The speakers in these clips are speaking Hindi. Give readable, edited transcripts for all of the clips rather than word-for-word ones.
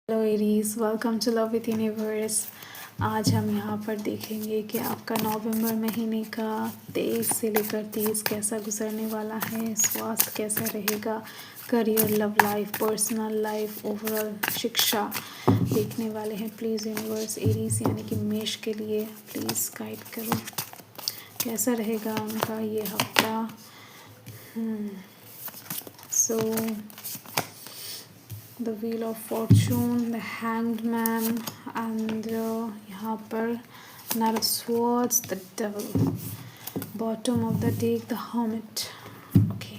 Hello Aries, welcome to love with universe. आज हम यहाँ पर देखेंगे कि आपका नवंबर महीने का 23 से लेकर 30 कैसा गुजरने वाला है, स्वास्थ्य कैसा रहेगा, career, love life, personal life, overall शिक्षा देखने वाले हैं। प्लीज़ यूनिवर्स एरीज यानी कि मेष के लिए प्लीज़ गाइड करो, कैसा रहेगा उनका ये हफ्ता। So the wheel of fortune, the hanged man and यहाँ पर knight of swords, the devil, bottom of the deck, the hermit. Okay,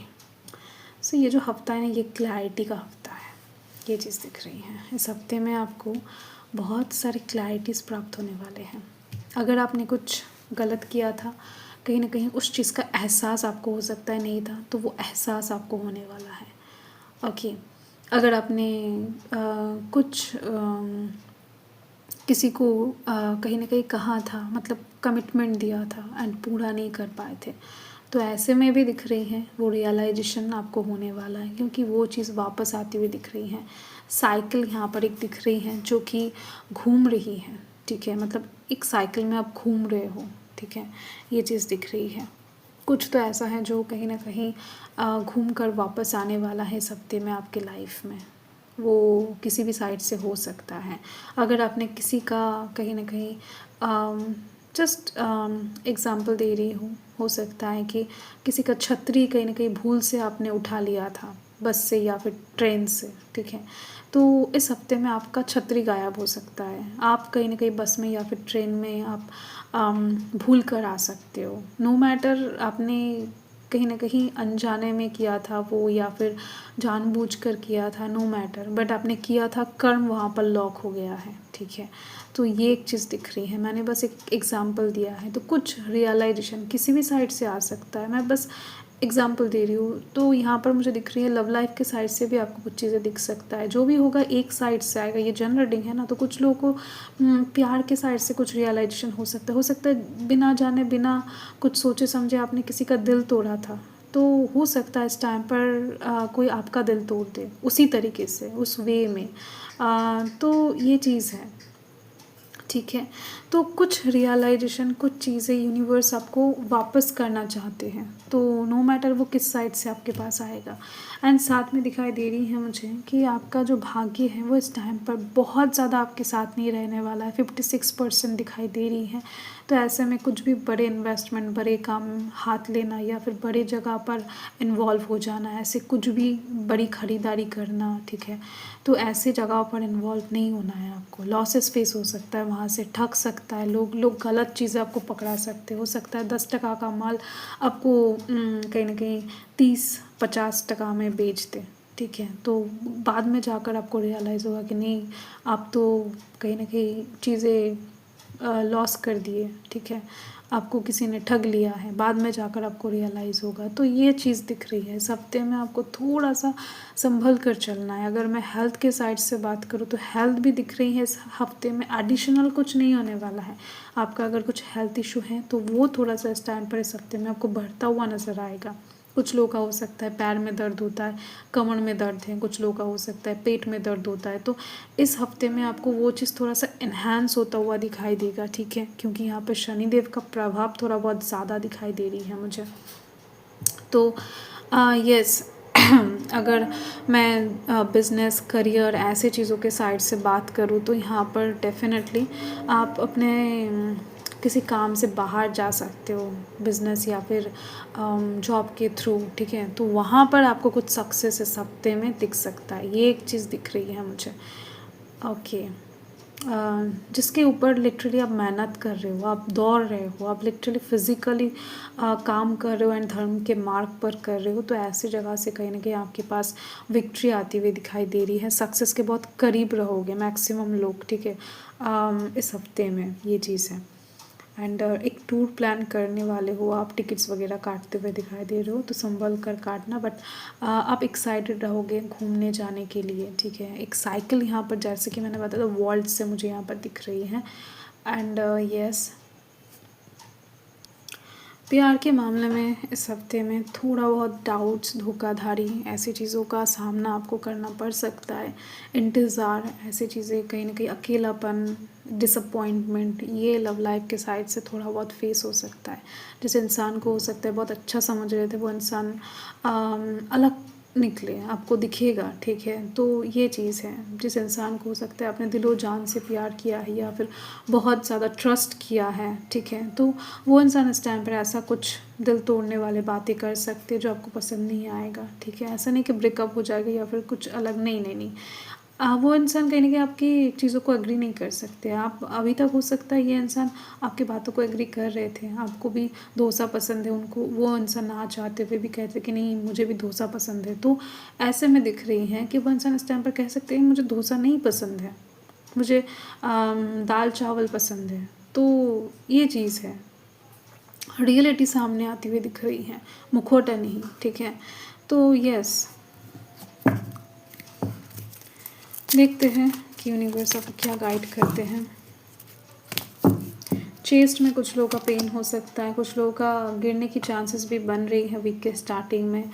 so ये जो हफ्ता है ना, ये क्लैरिटी का हफ्ता है, ये चीज़ दिख रही है। इस हफ्ते में आपको बहुत सारी क्लैरिटीज़ प्राप्त होने वाले हैं। अगर आपने कुछ गलत किया था, कहीं ना कहीं उस चीज़ का एहसास आपको हो सकता है नहीं था, तो वो एहसास आपको होने वाला है। ओके, अगर आपने कुछ किसी को कहीं ना कहीं कहा था, मतलब कमिटमेंट दिया था एंड पूरा नहीं कर पाए थे, तो ऐसे में भी दिख रही है वो रियलाइजेशन आपको होने वाला है, क्योंकि वो चीज़ वापस आती हुई दिख रही है। साइकिल यहाँ पर एक दिख रही है जो कि घूम रही है, ठीक है, मतलब एक साइकिल में आप घूम रहे हो, ठीक है, ये चीज़ दिख रही है। कुछ तो ऐसा है जो कहीं ना कहीं घूम कर वापस आने वाला है इस हफ्ते में आपके लाइफ में। वो किसी भी साइड से हो सकता है। अगर आपने किसी का कहीं ना कहीं जस्ट एग्ज़ाम्पल दे रही हूँ, हो सकता है कि किसी का छतरी कहीं ना कहीं भूल से आपने उठा लिया था, बस से या फिर ट्रेन से, ठीक है, तो इस हफ्ते में आपका छतरी गायब हो सकता है। आप कहीं ना कहीं बस में या फिर ट्रेन में आप भूल कर आ सकते हो। नो मैटर आपने कहीं ना कहीं अनजाने में किया था वो या फिर जानबूझकर किया था, नो मैटर, बट आपने किया था, कर्म वहाँ पर लॉक हो गया है, ठीक है। तो ये एक चीज़ दिख रही है, मैंने बस एक एग्ज़ाम्पल दिया है। तो कुछ रियलाइजेशन किसी भी साइड से आ सकता है, मैं बस एग्ज़ाम्पल दे रही हूँ। तो यहाँ पर मुझे दिख रही है लव लाइफ के साइड से भी आपको कुछ चीज़ें दिख सकता है। जो भी होगा एक साइड से आएगा, ये जनरल रीडिंग है ना, तो कुछ लोगों को प्यार के साइड से कुछ रियलाइजेशन हो सकता है बिना जाने बिना कुछ सोचे समझे आपने किसी का दिल तोड़ा था, तो हो सकता है इस टाइम पर कोई आपका दिल तोड़ दे उसी तरीके से, उस वे में। तो ये चीज़ है, ठीक है। तो कुछ रियलाइजेशन, कुछ चीज़ें यूनिवर्स आपको वापस करना चाहते हैं, तो नो मैटर वो किस साइड से आपके पास आएगा। एंड साथ में दिखाई दे रही है मुझे कि आपका जो भाग्य है वो इस टाइम पर बहुत ज़्यादा आपके साथ नहीं रहने वाला है। 56% दिखाई दे रही है। तो ऐसे में कुछ भी बड़े इन्वेस्टमेंट, बड़े काम हाथ लेना या फिर बड़े जगह पर इन्वॉल्व हो जाना, ऐसे कुछ भी बड़ी खरीदारी करना, ठीक है, तो ऐसे जगहों पर इन्वॉल्व नहीं होना है आपको। लॉसेस फेस हो सकता है, वहाँ से ठग सकता है लोग गलत चीज़ें आपको पकड़ा सकते हो सकता है 10 टका का माल आपको कहीं ना कहीं 30-50 टका में बेच दे, ठीक है। तो बाद में जाकर आपको रियलाइज़ होगा कि नहीं, आप तो कहीं ना कहीं चीज़ें लॉस कर दिए, ठीक है, आपको किसी ने ठग लिया है, बाद में जाकर आपको रियलाइज़ होगा। तो ये चीज़ दिख रही है इस हफ्ते में, आपको थोड़ा सा संभल कर चलना है। अगर मैं हेल्थ के साइड से बात करूँ तो हेल्थ भी दिख रही है इस हफ्ते में, एडिशनल कुछ नहीं होने वाला है आपका। अगर कुछ हेल्थ इशू है तो वो थोड़ा सा इस टाइम पर, इस हफ्ते में आपको बढ़ता हुआ नज़र आएगा। कुछ लोगों का हो सकता है पैर में दर्द होता है, कमर में दर्द है, कुछ लोगों का हो सकता है पेट में दर्द होता है, तो इस हफ्ते में आपको वो चीज़ थोड़ा सा इन्हांस होता हुआ दिखाई देगा, ठीक है, क्योंकि यहाँ पर शनिदेव का प्रभाव थोड़ा बहुत ज़्यादा दिखाई दे रही है मुझे। तो यस अगर मैं बिज़नेस, करियर, ऐसे चीज़ों के साइड से बात करूँ तो यहाँ पर डेफिनेटली आप अपने किसी काम से बाहर जा सकते हो, बिज़नेस या फिर जॉब के थ्रू, ठीक है, तो वहाँ पर आपको कुछ सक्सेस इस हफ्ते में दिख सकता है। ये एक चीज़ दिख रही है मुझे। ओके, जिसके ऊपर लिटरली आप मेहनत कर रहे हो, आप दौड़ रहे हो, आप लिटरली फिज़िकली काम कर रहे हो एंड धर्म के मार्ग पर कर रहे हो, तो ऐसी जगह से कहीं ना कहीं आपके पास विक्ट्री आती हुई दिखाई दे रही है। सक्सेस के बहुत करीब रहोगे मैक्सिमम लोग, ठीक है, इस हफ्ते में ये चीज़ है। एंड एक टूर प्लान करने वाले हो आप, टिकट्स वगैरह काटते हुए दिखाई दे रहे हो, तो संभल कर काटना, बट आप एक्साइटेड रहोगे घूमने जाने के लिए, ठीक है। एक साइकिल यहाँ पर, जैसे कि मैंने बताया, वर्ल्ड से मुझे यहाँ पर दिख रही है। एंड यस, प्यार के मामले में इस हफ्ते में थोड़ा बहुत डाउट्स, धोखाधड़ी ऐसी चीज़ों का सामना आपको करना पड़ सकता है। इंतज़ार, ऐसी चीज़ें, कहीं न कहीं अकेलापन, डिसअपॉइंटमेंट, ये लव लाइफ के साइड से थोड़ा बहुत फेस हो सकता है। जिस इंसान को हो सकता है बहुत अच्छा समझ रहे थे, वो इंसान अलग निकले, आपको दिखेगा, ठीक है? तो ये चीज़ है। जिस इंसान को हो सकता है आपने दिलो-जान से प्यार किया है या फिर बहुत ज़्यादा ट्रस्ट किया है, ठीक है? तो वो इंसान इस टाइम पर ऐसा कुछ दिल तोड़ने वाले बातें कर सकते हैं जो आपको पसंद नहीं आएगा, ठीक है? ऐसा नहीं कि ब्रेकअप हो जाएगा या फिर कुछ अलग, नहीं, नहीं, नहीं। वो इंसान कहीं न कहीं आपकी चीज़ों को एग्री नहीं कर सकते। आप अभी तक हो सकता है ये इंसान आपकी बातों को एग्री कर रहे थे, आपको भी डोसा पसंद है, उनको वो इंसान ना चाहते हुए भी कहते कि नहीं मुझे भी डोसा पसंद है। तो ऐसे में दिख रही हैं कि वो इंसान इस टाइम पर कह सकते हैं मुझे डोसा नहीं पसंद है, मुझे दाल-चावल पसंद है। तो ये चीज़ है। रियलिटी सामने आती हुई दिख रही है, मुखौटा नहीं, ठीक है? तो यस, देखते हैं कि यूनिवर्स आपको क्या गाइड करते हैं। चेस्ट में कुछ लोगों का पेन हो सकता है, कुछ लोगों का गिरने की चांसेस भी बन रही है वीक के स्टार्टिंग में।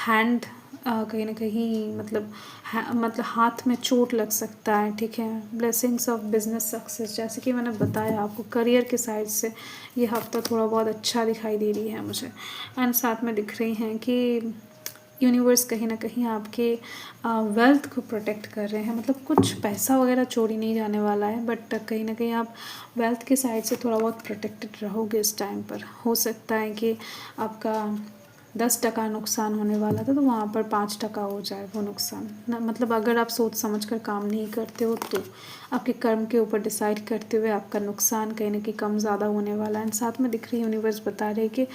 हैंड कहीं न कहीं मतलब हाथ में चोट लग सकता है, ठीक है? ब्लेसिंग्स ऑफ बिज़नेस सक्सेस, जैसे कि मैंने बताया आपको करियर के साइड से ये हफ़्ता थोड़ा बहुत अच्छा दिखाई दे रही है मुझे। एंड साथ में दिख रही हैं कि यूनिवर्स कहीं न कहीं आपके वेल्थ को प्रोटेक्ट कर रहे हैं, मतलब कुछ पैसा वगैरह चोरी नहीं जाने वाला है, बट कहीं न कहीं आप वेल्थ के साइड से थोड़ा बहुत प्रोटेक्टेड रहोगे इस टाइम पर। हो सकता है कि आपका 10% नुकसान होने वाला था तो वहाँ पर 5% हो जाए वो नुकसान ना, मतलब अगर आप सोच समझ कर काम नहीं करते हो तो आपके कर्म के ऊपर डिसाइड करते हुए आपका नुकसान कहीं न कहीं कम ज़्यादा होने वाला है। एंड साथ में दिख रही यूनिवर्स बता रहे हैं कि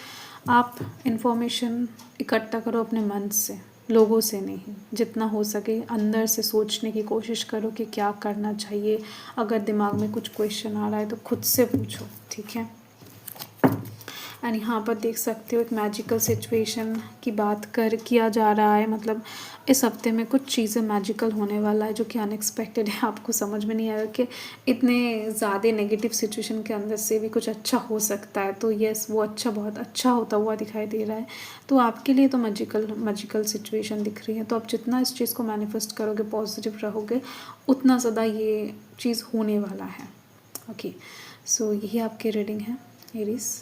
आप इन्फॉर्मेशन इकट्ठा करो अपने मन से, लोगों से नहीं। जितना हो सके अंदर से सोचने की कोशिश करो कि क्या करना चाहिए। अगर दिमाग में कुछ क्वेश्चन आ रहा है तो खुद से पूछो, ठीक है? एंड यहाँ पर देख सकते हो एक मैजिकल सिचुएशन की बात कर किया जा रहा है, मतलब इस हफ्ते में कुछ चीज़ें मैजिकल होने वाला है जो कि अनएक्सपेक्टेड है। आपको समझ में नहीं आएगा कि इतने ज़्यादा नेगेटिव सिचुएशन के अंदर से भी कुछ अच्छा हो सकता है। तो यस, वो अच्छा बहुत अच्छा होता हुआ दिखाई दे रहा है। तो आपके लिए तो मैजिकल सिचुएशन दिख रही है। तो आप जितना इस चीज़ को मैनिफेस्ट करोगे, पॉजिटिव रहोगे, उतना ज़्यादा ये चीज़ होने वाला है। ओके, सो यही आपकी रीडिंग है एरीज।